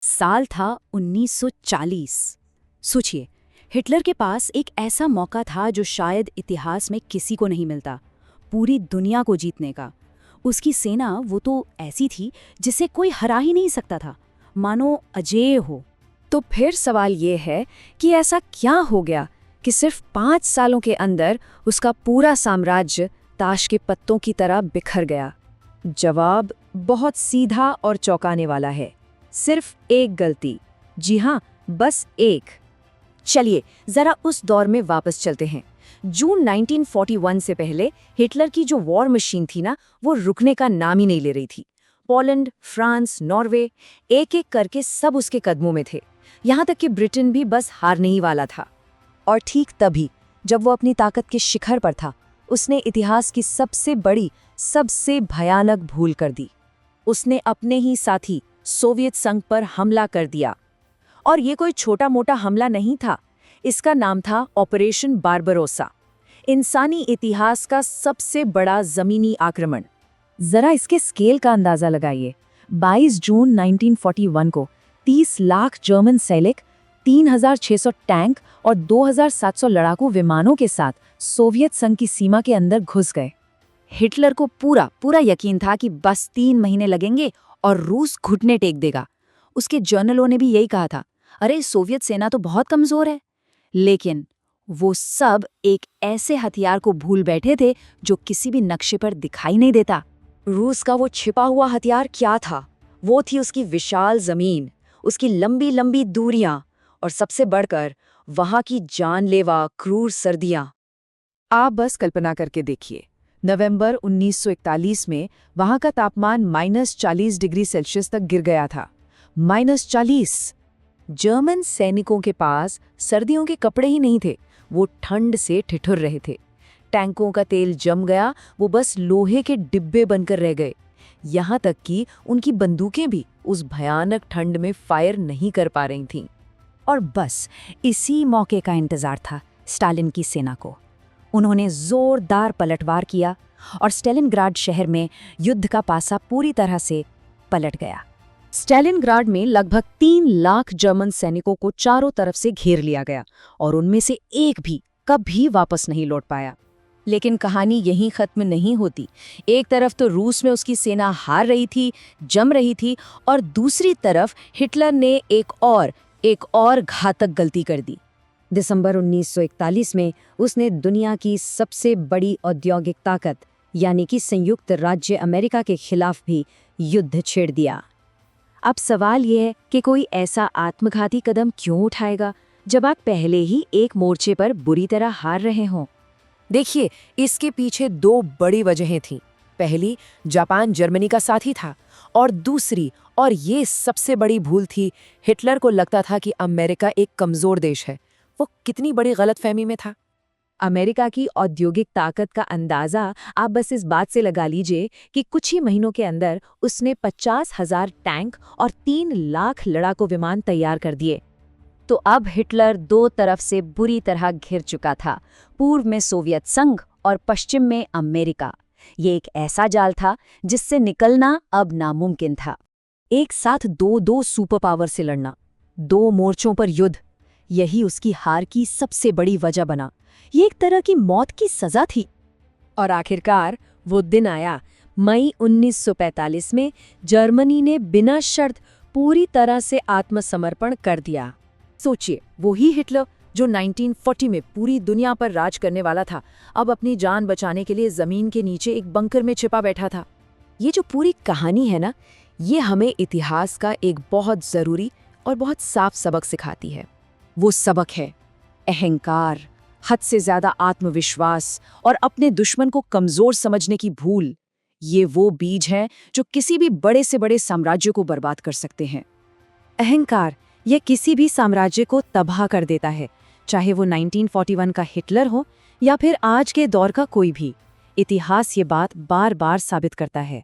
साल था 1940। सोचिए, हिटलर के पास एक ऐसा मौका था जो शायद इतिहास में किसी को नहीं मिलता, पूरी दुनिया को जीतने का। उसकी सेना वो तो ऐसी थी जिसे कोई हरा ही नहीं सकता था, मानो अजेय हो। तो फिर सवाल ये है कि ऐसा क्या हो गया कि सिर्फ 5 सालों के अंदर उसका पूरा साम्राज्य ताश के पत्तों की तरह बिखर गया। जवाब बहुत सीधा और चौंकाने वाला है। सिर्फ एक गलती। जी हाँ, बस एक। चलिए जरा उस दौर में वापस चलते हैं। जून 1941 से पहले हिटलर की जो वॉर मशीन थी ना, वो रुकने का नाम ही नहीं ले रही थी। पोलैंड, फ्रांस, नॉर्वे, एक-एक करके सब उसके कदमों में थे। यहाँ तक कि ब्रिटेन भी बस हारने ही वाला था। और ठीक तभी, जब वो अपनी ताकत के शिखर पर था, उसने इतिहास की सबसे बड़ी, सबसे भयानक भूल कर दी। उसने अपने ही साथी सोवियत संघ पर हमला कर दिया। और ये कोई छोटा-मोटा हमला नहीं था। इसका नाम था ऑपरेशन बारबरोसा, इंसानी इतिहास का सबसे बड़ा जमीनी आक्रमण। जरा इसके स्केल का अंदाजा लगाइए। 22 जून 1941 को 30 लाख जर्मन सैनिक, 3,600 टैंक और 2,700 लड़ाकू विमानों के साथ सोवियत संघ की सीमा के अंदर घुस गए। हिटलर को पूरा यकीन था कि बस 3 महीने लगेंगे और रूस घुटने टेक देगा। उसके जर्नलों ने भी यही कहा था, अरे सोवियत सेना तो बहुत कमजोर है। लेकिन वो सब एक ऐसे हथियार को भूल बैठे थे जो किसी भी नक्शे पर दिखाई नहीं देता। रूस का वो छिपा हुआ हथियार क्या था? वो थी उसकी विशाल जमीन, उसकी लंबी लंबी दूरियां और सबसे बढ़कर वहां की जानलेवा क्रूर सर्दियां। आप बस कल्पना करके देखिए, नवंबर 1941 में वहां का तापमान -40 डिग्री सेल्सियस तक गिर गया था। -40। जर्मन सैनिकों के पास सर्दियों के कपड़े ही नहीं थे, वो ठंड से ठिठुर रहे थे। टैंकों का तेल जम गया, वो बस लोहे के डिब्बे बनकर रह गए। यहाँ तक कि उनकी बंदूकें भी उस भयानक ठंड में फायर नहीं कर पा रही थीं। और बस इसी मौके का इंतजार था स्टालिन की सेना को। उन्होंने जोरदार पलटवार किया और स्टेलिनग्राड शहर में युद्ध का पासा पूरी तरह से पलट गया। स्टेलिनग्राड में लगभग 3 लाख जर्मन सैनिकों को चारों तरफ से घेर लिया गया और उनमें से एक भी कभी वापस नहीं लौट पाया। लेकिन कहानी यहीं खत्म नहीं होती। एक तरफ तो रूस में उसकी सेना हार रही थी, जम रही थी, और दूसरी तरफ हिटलर ने एक और घातक गलती कर दी। दिसंबर 1941 में उसने दुनिया की सबसे बड़ी औद्योगिक ताकत यानी कि संयुक्त राज्य अमेरिका के खिलाफ भी युद्ध छेड़ दिया। अब सवाल यह है कि कोई ऐसा आत्मघाती कदम क्यों उठाएगा जब आप पहले ही एक मोर्चे पर बुरी तरह हार रहे हों? देखिए, इसके पीछे 2 बड़ी वजहें थीं। पहली, जापान जर्मनी का साथी था, और दूसरी, और ये सबसे बड़ी भूल थी, हिटलर को लगता था कि अमेरिका एक कमजोर देश है। वो कितनी बड़ी गलतफहमी में था। अमेरिका की औद्योगिक ताकत का अंदाजा आप बस इस बात से लगा लीजिए कि कुछ ही महीनों के अंदर उसने 50,000 टैंक और 3 लाख लड़ाकू विमान तैयार कर दिए। तो अब हिटलर 2 तरफ से बुरी तरह घिर चुका था, पूर्व में सोवियत संघ और पश्चिम में अमेरिका। ये एक ऐसा जाल था जिससे निकलना अब नामुमकिन था। एक साथ दो सुपर पावर से लड़ना, 2 मोर्चों पर युद्ध, यही उसकी हार की सबसे बड़ी वजह बना। ये एक तरह की मौत की सजा थी। और आखिरकार वो दिन आया। मई 1945 में जर्मनी ने बिना शर्त पूरी तरह से आत्मसमर्पण कर दिया। सोचिए, वही हिटलर जो 1940 में पूरी दुनिया पर राज करने वाला था, अब अपनी जान बचाने के लिए जमीन के नीचे एक बंकर में छिपा बैठा था। ये जो पूरी कहानी है ना, ये हमें इतिहास का एक बहुत जरूरी और बहुत साफ सबक सिखाती है। वो सबक है अहंकार, हद से ज्यादा आत्मविश्वास और अपने दुश्मन को कमजोर समझने की भूल। ये वो बीज हैं जो किसी भी बड़े से बड़े साम्राज्य को बर्बाद कर सकते हैं। अहंकार यह किसी भी साम्राज्य को तबाह कर देता है, चाहे वो 1941 का हिटलर हो या फिर आज के दौर का कोई भी। इतिहास ये बात बार बार साबित करता है।